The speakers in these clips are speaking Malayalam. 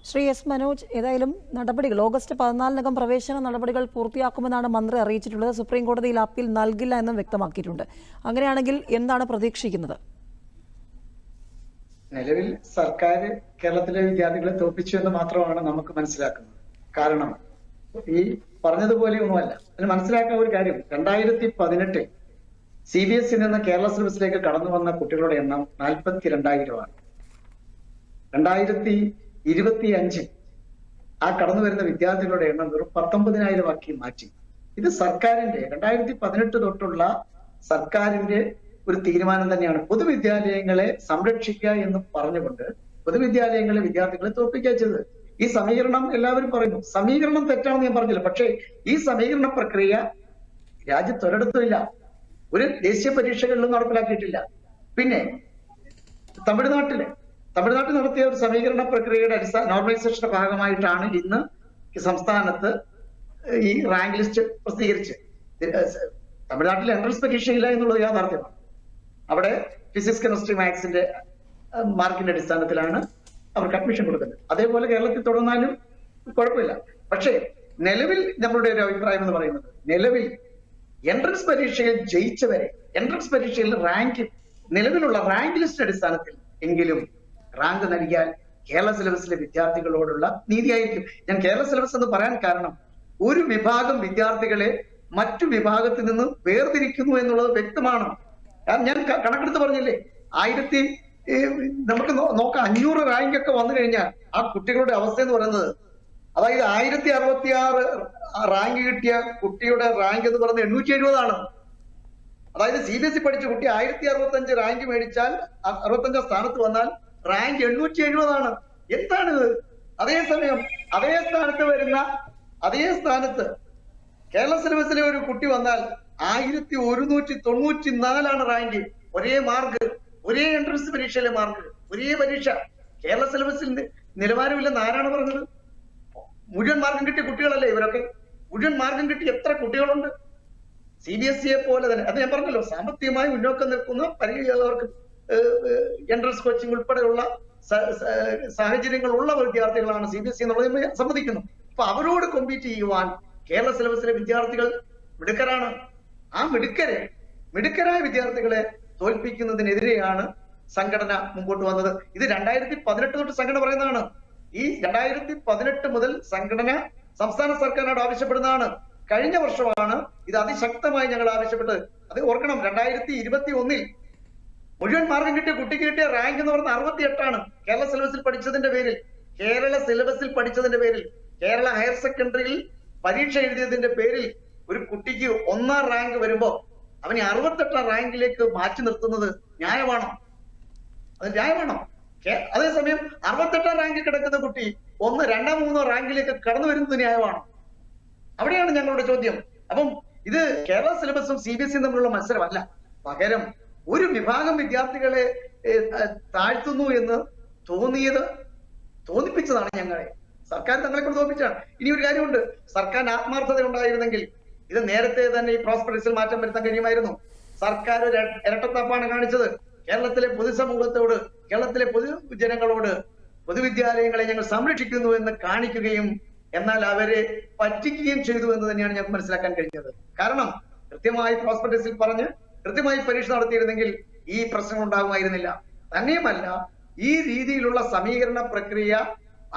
ശ്രീ എസ് മനോജ്, ഏതായാലും നടപടികൾ ഓഗസ്റ്റ് 14-നകം പ്രവേശന നടപടികൾ പൂർത്തിയാക്കുമെന്നാണ് മന്ത്രി അറിയിച്ചിട്ടുള്ളത്. സുപ്രീം കോടതിയിൽ അപ്പീൽ നൽകില്ല എന്നും വ്യക്തമാക്കിയിട്ടുണ്ട്. അങ്ങനെയാണെങ്കിൽ എന്താണ് പ്രതീക്ഷിക്കുന്നത്? നിലവിൽ സർക്കാർ കേരളത്തിലെ വിദ്യാർത്ഥികളെ തോൽപ്പിച്ചു എന്ന് മാത്രമാണ് നമുക്ക് മനസ്സിലാക്കുന്നത്. കാരണം ഈ പറഞ്ഞതുപോലെ ഒന്നുമല്ല. അതിന് മനസ്സിലാക്കുന്ന ഒരു കാര്യം, 2018 CBSE നിന്ന് കേരള സിലബസിലേക്ക് കടന്നു വന്ന കുട്ടികളുടെ എണ്ണം 42,000 2025 ആ കടന്നു വരുന്ന വിദ്യാർത്ഥികളുടെ എണ്ണം വെറും 19,000 ആക്കി മാറ്റി. ഇത് സർക്കാരിന്റെ 2018 തൊട്ടുള്ള സർക്കാരിന്റെ ഒരു തീരുമാനം തന്നെയാണ്. പൊതുവിദ്യാലയങ്ങളെ സംരക്ഷിക്കുക എന്ന് പറഞ്ഞുകൊണ്ട് പൊതുവിദ്യാലയങ്ങളിലെ വിദ്യാർത്ഥികളെ തോൽപ്പിക്കുക ചെയ്തത്. ഈ സമീകരണം എല്ലാവരും പറയുന്നു, സമീകരണം തെറ്റാണെന്ന് ഞാൻ പറഞ്ഞില്ല. പക്ഷേ ഈ സമീകരണ പ്രക്രിയ രാജ്യത്തൊരിടത്തുമില്ല, ഒരു ദേശീയ പരീക്ഷകളിലും നടപ്പിലാക്കിയിട്ടില്ല. പിന്നെ തമിഴ്നാട്ടിൽ നടത്തിയ ഒരു സമീകരണ പ്രക്രിയയുടെ നോർമലൈസേഷന്റെ ഭാഗമായിട്ടാണ് ഇന്ന് സംസ്ഥാനത്ത് ഈ റാങ്ക് ലിസ്റ്റ് പ്രസിദ്ധീകരിച്ച്. തമിഴ്നാട്ടിൽ എൻട്രൻസ് പരീക്ഷയില്ല എന്നുള്ളത് യാഥാർത്ഥ്യമാണ്. അവിടെ ഫിസിക്സ്, കെമിസ്ട്രി, മാത്സിന്റെ മാർക്കിന്റെ അടിസ്ഥാനത്തിലാണ് അവർക്ക് അഡ്മിഷൻ കൊടുക്കുന്നത്. അതേപോലെ കേരളത്തിൽ തുടർന്നാലും കുഴപ്പമില്ല. പക്ഷേ നിലവിൽ നമ്മളുടെ ഒരു അഭിപ്രായം എന്ന് പറയുന്നത്, നിലവിൽ എൻട്രൻസ് പരീക്ഷയിൽ ജയിച്ചവരെ എൻട്രൻസ് പരീക്ഷയിൽ നിലവിലുള്ള റാങ്ക് ലിസ്റ്റ് അടിസ്ഥാനത്തിൽ എങ്കിലും റാങ്ക് നൽകിയാൽ കേരള സിലബസിലെ വിദ്യാർത്ഥികളോടുള്ള നീതിയായിരിക്കും. ഞാൻ കേരള സിലബസ് എന്ന് പറയാൻ കാരണം, ഒരു വിഭാഗം വിദ്യാർത്ഥികളെ മറ്റു വിഭാഗത്തിൽ നിന്ന് വേർതിരിക്കുന്നു എന്നുള്ളത് വ്യക്തമാണ്. ഞാൻ കണക്കെടുത്ത് പറഞ്ഞില്ലേ, നമുക്ക് നോക്കാം, 500 റാങ്ക് ഒക്കെ വന്നു കഴിഞ്ഞാൽ ആ കുട്ടികളുടെ അവസ്ഥ എന്ന് പറയുന്നത്, അതായത് 1066 റാങ്ക് കിട്ടിയ കുട്ടിയുടെ റാങ്ക് എന്ന് പറയുന്നത് 870. അതായത് CBSE പഠിച്ച കുട്ടി 1065 റാങ്ക് മേടിച്ചാൽ 65 സ്ഥാനത്ത് വന്നാൽ റാങ്ക് 870. എന്താണിത്? അതേസമയം അതേ സ്ഥാനത്ത് കേരള സിലബസിലെ ഒരു കുട്ടി വന്നാൽ 1194 റാങ്ക്. ഒരേ മാർക്ക്, ഒരേ എൻട്രൻസ് പരീക്ഷയിലെ മാർക്ക്, ഒരേ പരീക്ഷ. കേരള സിലബസിൽ നിലവാരമില്ലെന്ന് ആരാണ് പറഞ്ഞത്? മുഴുവൻ മാർക്കും കിട്ടിയ കുട്ടികളല്ലേ ഇവരൊക്കെ? മുഴുവൻ മാർക്കും കിട്ടിയ എത്ര കുട്ടികളുണ്ട്? CBSE പോലെ തന്നെ, അത് ഞാൻ പറഞ്ഞല്ലോ, സാമ്പത്തികമായി മുന്നോക്കം നിൽക്കുന്ന അവർക്ക് എൻട്രൻസ് കോച്ചിങ് ഉൾപ്പെടെയുള്ള സാഹചര്യങ്ങളുള്ള വിദ്യാർത്ഥികളാണ് CBSE എന്നുള്ളത് സമ്മതിക്കുന്നു. അപ്പൊ അവരോട് കോമ്പീറ്റ് ചെയ്യുവാൻ കേരള സിലബസിലെ വിദ്യാർത്ഥികൾ മിടുക്കരാണ്. ആ മിടുക്കരായ വിദ്യാർത്ഥികളെ തോൽപ്പിക്കുന്നതിനെതിരെയാണ് സംഘടന മുമ്പോട്ട് വന്നത്. ഇത് 2018 തൊട്ട് സംഘടന പറയുന്നതാണ്. ഈ 2018 മുതൽ സംഘടന സംസ്ഥാന സർക്കാരിനോട് ആവശ്യപ്പെടുന്നതാണ്. കഴിഞ്ഞ വർഷമാണ് ഇത് അതിശക്തമായി ഞങ്ങൾ ആവശ്യപ്പെട്ടത്. അത് ഓർക്കണം, 2021 മുഴുവൻ മാർഗം കിട്ടിയ കുട്ടിക്ക് കിട്ടിയ റാങ്ക് എന്ന് പറയുന്നത് 68. കേരള സിലബസിൽ പഠിച്ചതിന്റെ പേരിൽ കേരള ഹയർ സെക്കൻഡറിയിൽ പരീക്ഷ എഴുതിയതിന്റെ പേരിൽ ഒരു കുട്ടിക്ക് 1ാം റാങ്ക് വരുമ്പോ അവനെ 68ാം റാങ്കിലേക്ക് മാറ്റി നിർത്തുന്നത് ന്യായമാണോ? അത് ന്യായമാണോ? അതേസമയം 68ാം റാങ്കിൽ കിടക്കുന്ന കുട്ടി 1, 2, 3 റാങ്കിലേക്ക് കടന്നു വരുന്നത് ന്യായമാണോ? അവിടെയാണ് ഞങ്ങളുടെ ചോദ്യം. അപ്പം ഇത് കേരള സിലബസും CBSE തമ്മിലുള്ള മത്സരമല്ല. പകരം ഒരു വിഭാഗം വിദ്യാർത്ഥികളെ താഴ്ത്തുന്നു എന്ന് തോന്നിപ്പിച്ചതാണ് ഞങ്ങളെ. സർക്കാർ തങ്ങളെ കൊണ്ട് തോന്നിപ്പിച്ചാണ്. ഇനി ഒരു കാര്യമുണ്ട്, സർക്കാർ ആത്മാർത്ഥത ഉണ്ടായിരുന്നെങ്കിൽ ഇത് നേരത്തെ തന്നെ ഈ പ്രോസ്പെറിറ്റിയിൽ മാറ്റം വരുത്താൻ കഴിയുമായിരുന്നു. സർക്കാർ ഒരു ഇരട്ടത്താപ്പാണ് കാണിച്ചത്. കേരളത്തിലെ പൊതുസമൂഹത്തോട്, കേരളത്തിലെ പൊതുജനങ്ങളോട് പൊതുവിദ്യാലയങ്ങളെ ഞങ്ങൾ സംരക്ഷിക്കുന്നു എന്ന് കാണിക്കുകയും എന്നാൽ അവരെ പറ്റിക്കുകയും ചെയ്തു എന്ന് തന്നെയാണ് ഞങ്ങൾക്ക് മനസ്സിലാക്കാൻ കഴിഞ്ഞത്. കാരണം കൃത്യമായി പ്രോസ്പെക്ടസിൽ പറഞ്ഞ് കൃത്യമായി പരീക്ഷ നടത്തിയിരുന്നെങ്കിൽ ഈ പ്രശ്നം ഉണ്ടാകുമായിരുന്നില്ല. തന്നെയുമല്ല, ഈ രീതിയിലുള്ള സമീകരണ പ്രക്രിയ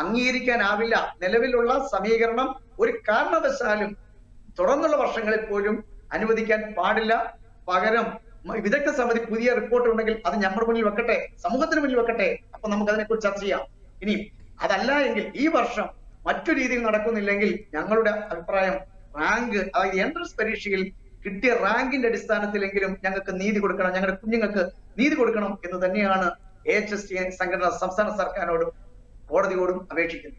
അംഗീകരിക്കാനാവില്ല. നിലവിലുള്ള സമീകരണം ഒരു കാരണവശാലും തുടർന്നുള്ള വർഷങ്ങളിൽ പോലും അനുവദിക്കാൻ പാടില്ല. പകരം വിദഗ്ധ സമിതി പുതിയ റിപ്പോർട്ട് ഉണ്ടെങ്കിൽ അത് നമ്മുടെ മുന്നിൽ വെക്കട്ടെ, സമൂഹത്തിന് മുന്നിൽ വെക്കട്ടെ. അപ്പൊ നമുക്ക് അതിനെക്കുറിച്ച് ചർച്ച ചെയ്യാം. ഇനി അതല്ല എങ്കിൽ, ഈ വർഷം മറ്റു രീതിയിൽ നടക്കുന്നില്ലെങ്കിൽ ഞങ്ങളുടെ അഭിപ്രായം റാങ്ക്, അതായത് എൻട്രൻസ് പരീക്ഷയിൽ കിട്ടിയ റാങ്കിന്റെ അടിസ്ഥാനത്തിലെങ്കിലും ഞങ്ങൾക്ക് നീതി കൊടുക്കണം, ഞങ്ങളുടെ കുഞ്ഞുങ്ങൾക്ക് നീതി കൊടുക്കണം എന്ന് തന്നെയാണ് AHST സംഘടന സംസ്ഥാന സർക്കാരിനോടും കോടതിയോടും അപേക്ഷിക്കുന്നത്.